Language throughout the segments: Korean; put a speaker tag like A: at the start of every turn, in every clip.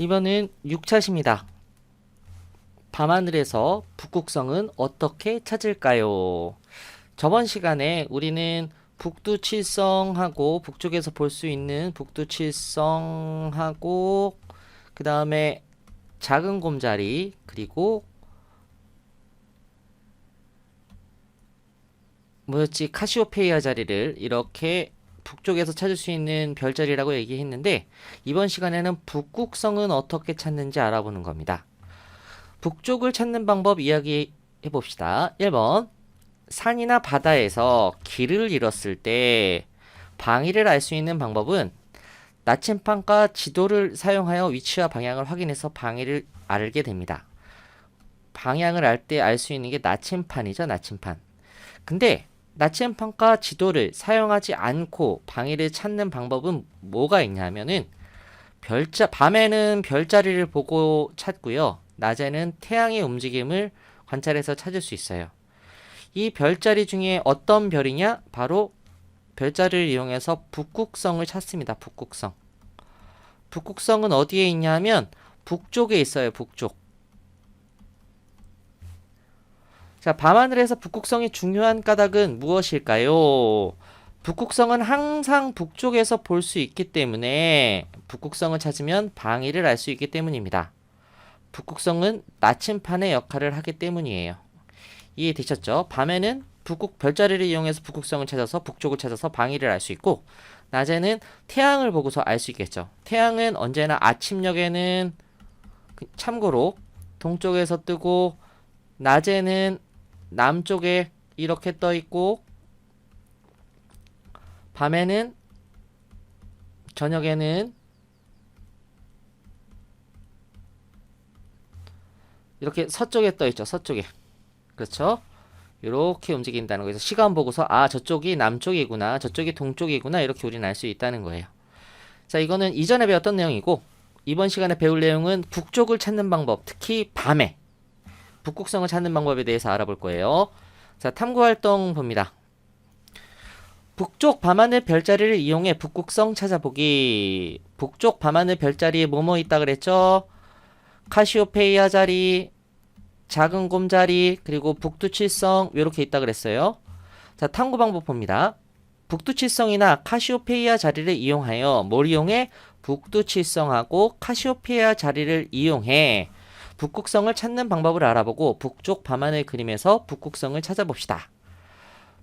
A: 이번은 6차시입니다. 밤하늘에서 북극성은 어떻게 찾을까요? 저번 시간에 우리는 북두칠성하고 북쪽에서 볼 수 있는 북두칠성하고 그 다음에 작은 곰자리 그리고 뭐였지? 카시오페이아 자리를 이렇게 북쪽에서 찾을 수 있는 별자리라고 얘기했는데 이번 시간에는 북극성은 어떻게 찾는지 알아보는 겁니다. 북쪽을 찾는 방법 이야기해 봅시다. 1번 산이나 바다에서 길을 잃었을 때 방위를 알 수 있는 방법은 나침판과 지도를 사용하여 위치와 방향을 확인해서 방위를 알게 됩니다. 방향을 알 때 알 수 있는 게 나침판이죠, 나침판. 근데 나침판과 지도를 사용하지 않고 방위를 찾는 방법은 뭐가 있냐면은 밤에는 별자리를 보고 찾고요. 낮에는 태양의 움직임을 관찰해서 찾을 수 있어요. 이 별자리 중에 어떤 별이냐? 바로 별자리를 이용해서 북극성을 찾습니다. 북극성. 북극성은 어디에 있냐면 북쪽에 있어요. 북쪽. 자, 밤하늘에서 북극성의 중요한 까닭은 무엇일까요? 북극성은 항상 북쪽에서 볼 수 있기 때문에 북극성을 찾으면 방위를 알 수 있기 때문입니다. 북극성은 나침판의 역할을 하기 때문이에요. 이해되셨죠? 밤에는 별자리를 이용해서 북극성을 찾아서 북쪽을 찾아서 방위를 알 수 있고 낮에는 태양을 보고서 알 수 있겠죠. 태양은 언제나 아침녘에는 참고로 동쪽에서 뜨고 낮에는 남쪽에 이렇게 떠 있고 밤에는 저녁에는 이렇게 서쪽에 떠 있죠. 서쪽에. 그렇죠? 이렇게 움직인다는 거예요. 그래서 시간 보고서 아 저쪽이 남쪽이구나 저쪽이 동쪽이구나 이렇게 우리는 알 수 있다는 거예요. 자, 이거는 이전에 배웠던 내용이고 이번 시간에 배울 내용은 북쪽을 찾는 방법, 특히 밤에 북극성을 찾는 방법에 대해서 알아볼 거예요. 자, 탐구활동 봅니다. 북쪽 밤하늘 별자리를 이용해 북극성 찾아보기. 북쪽 밤하늘 별자리에 뭐뭐 있다 그랬죠? 카시오페이아 자리, 작은 곰자리, 그리고 북두칠성 이렇게 있다 그랬어요. 자, 탐구 방법 봅니다. 북두칠성이나 카시오페이아 자리를 이용하여 뭘 이용해? 북두칠성하고 카시오페이아 자리를 이용해 북극성을 찾는 방법을 알아보고 북쪽 밤하늘 그림에서 북극성을 찾아봅시다.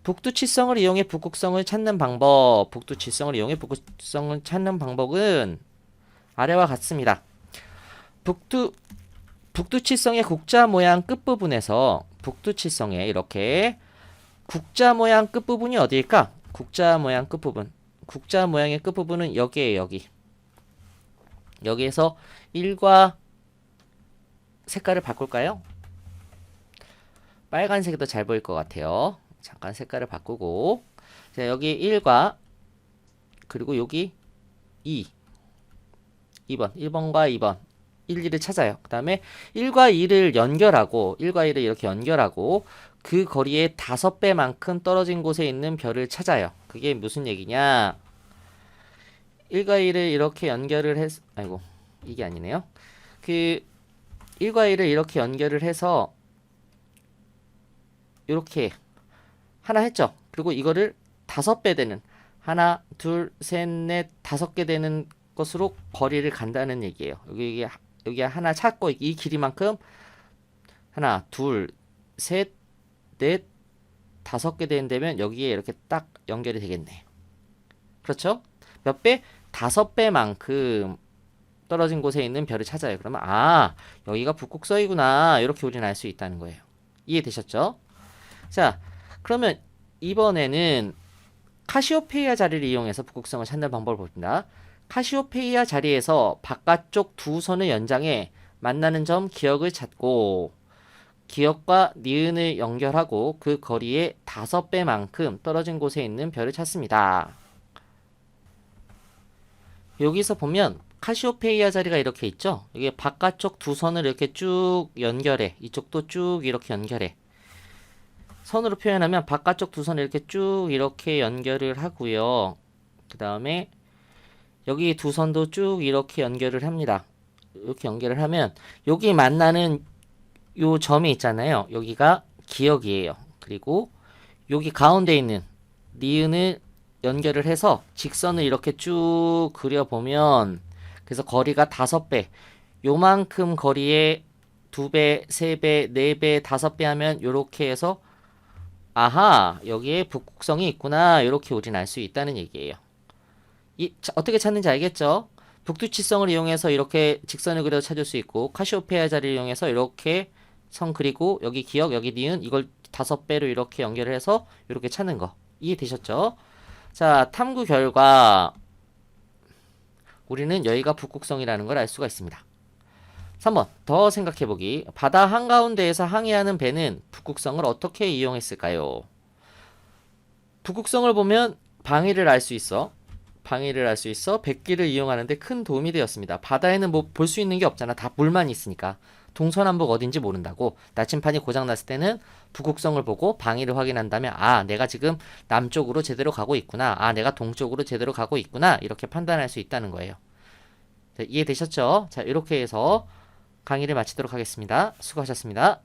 A: 북두칠성을 이용해 북극성을 찾는 방법, 북두칠성을 이용해 북극성을 찾는 방법은 아래와 같습니다. 북두칠성의 국자 모양 끝부분에서 북두칠성의 이렇게 국자 모양 끝부분이 어디일까? 국자 모양 끝부분. 국자 모양의 끝부분은 여기에요, 여기. 여기에서 1과 색깔을 바꿀까요? 빨간색이 더 잘 보일 것 같아요. 잠깐 색깔을 바꾸고. 자, 여기 1과 그리고 여기 2. 2번. 1번과 2번. 1, 2를 찾아요. 그 다음에 1과 2를 연결하고 1과 2를 이렇게 연결하고 그 거리의 5배만큼 떨어진 곳에 있는 별을 찾아요. 그게 무슨 얘기냐? 1과 2를 이렇게 연결을 해서 아이고 이게 아니네요. 그 1과 2를 이렇게 연결을 해서 이렇게 하나 했죠. 그리고 이거를 5배 되는 하나, 둘, 셋, 넷, 5개 되는 것으로 거리를 간다는 얘기예요. 여기 하나 찾고 이 길이만큼 하나, 둘, 셋, 넷, 5개 되면 여기에 이렇게 딱 연결이 되겠네. 그렇죠? 몇 배? 5배만큼 떨어진 곳에 있는 별을 찾아요. 그러면 아 여기가 북극성이구나 이렇게 우리는 알 수 있다는 거예요. 이해되셨죠? 자, 그러면 이번에는 카시오페이아 자리를 이용해서 북극성을 찾는 방법을 봅니다. 카시오페이아 자리에서 바깥쪽 두 선을 연장해 만나는 점 기역을 찾고 기역과 니은을 연결하고 그 거리의 5배만큼 떨어진 곳에 있는 별을 찾습니다. 여기서 보면 카시오페이아 자리가 이렇게 있죠. 이게 바깥쪽 두 선을 이렇게 쭉 연결해. 이쪽도 쭉 이렇게 연결해. 선으로 표현하면 바깥쪽 두 선을 이렇게 쭉 이렇게 연결을 하고요. 그 다음에 여기 두 선도 쭉 이렇게 연결을 합니다. 이렇게 연결을 하면 여기 만나는 요 점이 있잖아요. 여기가 기역이에요. 그리고 여기 가운데 있는 니은을 연결을 해서 직선을 이렇게 쭉 그려보면 그래서 거리가 5배 요만큼 거리에 2배, 3배, 4배, 5배 하면 요렇게 해서 아하 여기에 북극성이 있구나 이렇게 우리는 알 수 있다는 얘기예요. 어떻게 찾는지 알겠죠? 북두치성을 이용해서 이렇게 직선을 그려서 찾을 수 있고 카시오페아 자리를 이용해서 이렇게 선 그리고 여기 기역 여기 니은 이걸 5배로 이렇게 연결을 해서 이렇게 찾는 거 이해되셨죠? 자 탐구 결과 우리는 여기가 북극성이라는 걸 알 수가 있습니다. 3번 더 생각해보기 바다 한가운데에서 항해하는 배는 북극성을 어떻게 이용했을까요? 북극성을 보면 방위를 알 수 있어. 방위를 알 수 있어. 백기를 이용하는데 큰 도움이 되었습니다. 바다에는 뭐 볼 수 있는 게 없잖아. 다 물만 있으니까. 동서남북 어딘지 모른다고. 나침판이 고장났을 때는 북극성을 보고 방위를 확인한다면 아 내가 지금 남쪽으로 제대로 가고 있구나. 아 내가 동쪽으로 제대로 가고 있구나. 이렇게 판단할 수 있다는 거예요. 자, 이해되셨죠? 자 이렇게 해서 강의를 마치도록 하겠습니다. 수고하셨습니다.